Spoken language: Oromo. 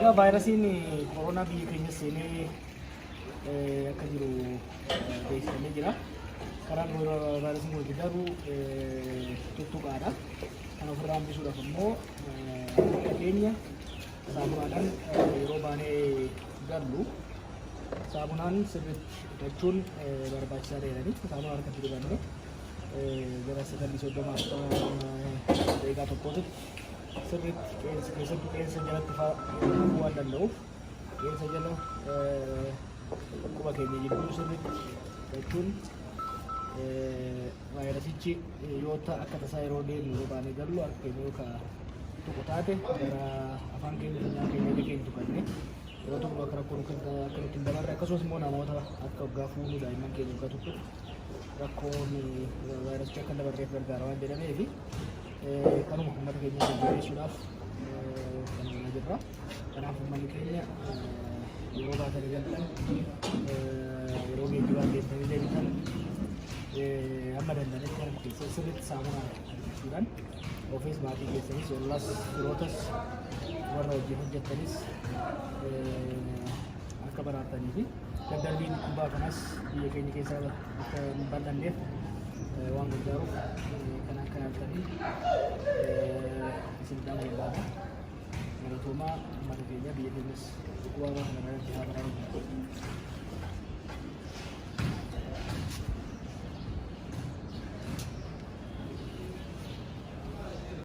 Egaa vaayirasiin koronaa biyya keenya seenee akka jiru beeksifamee jira. Karaan vaayirasiin kun itti darbu tuttuqaadha. Kan ofirraa hambisuudhaaf immoo harka keenya saamunaadhaan yeroo baanee gallu saamunaan sirriitti hidhachuun barbaachisaadha jedhanii saamunaa harkatti dibanne gara 9:30 daqiiqaa tokkootitti sirriitti keessattuu qeensa jalatti fa'aa waan danda'uuf qeensa jala quba keenya jidduu sirriitti hidhachuun vaayirasichi yoo akka tasaa yeroo deemnu yoo baanee gallu harka keenya yookaan tuqu taate gara afaan keenya keenya tuqanne yeroo tokko akka rakkoon akka nutti hin dabarre akkasumas immoo namoota akka waggaa fuudhuu daa'imman keenya waggaa tokko rakkoon vaayirasichi akka hin dabarreef gargaara waan jedhameef kanuma uummata keenya jajjabeessuudhaaf kan nu jirra. Kanaaf uummanni keenya yeroo baatanii galtan yeroo geejjibaa keessanii deebitan amma danda'anitti kan keessa sirriitti saamunaa argachuudhaan ofiis maatii keessanis ollaas firootas warra wajjin hojjettanis akka baraatanii fi daddarbiin kubbaa kanas biyya keenya keessa akka hin bal'anneef waan gargaaruuf kan akka yaaltanii isin barbaada. Galatoomaa uummata keenya biyya keenyas waan kana irratti haa baraaru.